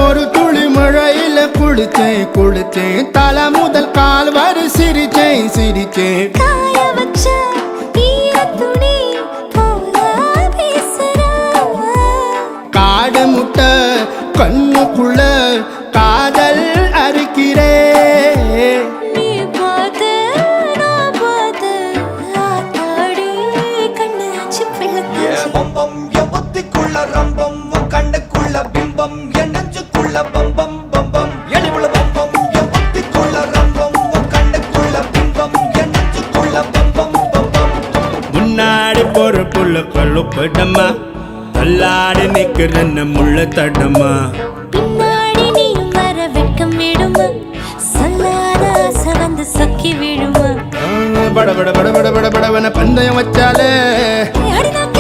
ஒரு துளி மழையில குளிச்சேன் குளிச்சேன் தலை முதல் கால் வரை சிரிச்சேன் சிரிச்சேன் காய வச்ச ஈரத்துணி போல பேசுற காடு முட்டை கண்ணுக்குள்ள காதல் அறுக்கிறே நீ பார்த்து நான் பார்த்து ஆத்தாடி கண்ணு ஆச்சு பிள்ளத்தாச்சு பம்பம் என் புத்திக்குள்ள ரம்பம் உன் கண்ணுக்குள்ள பிம்பம் என் நெஞ்சுக்குள்ள பம்பம் பம்பம் எளிவுள்ள பம்பம் என் புத்திக்குள்ள ரம்பம் உன் கண்ணுக்குள்ள பிம்பம் என் நெஞ்சுக்குள்ள பம்பம் பம்பம் முன்னாடி போற புள்ள கல்லுப்படமா தள்ளாடி நிக்கிறன்னு முள்ள தடமா பின்னாடி நீயும் வர வெட்கம் விடுமா சொல்லாத ஆசை வந்து சொக்கி விடுமா பட பட பட பட பட படவன பந்தயம் வச்சாலே அடிதான்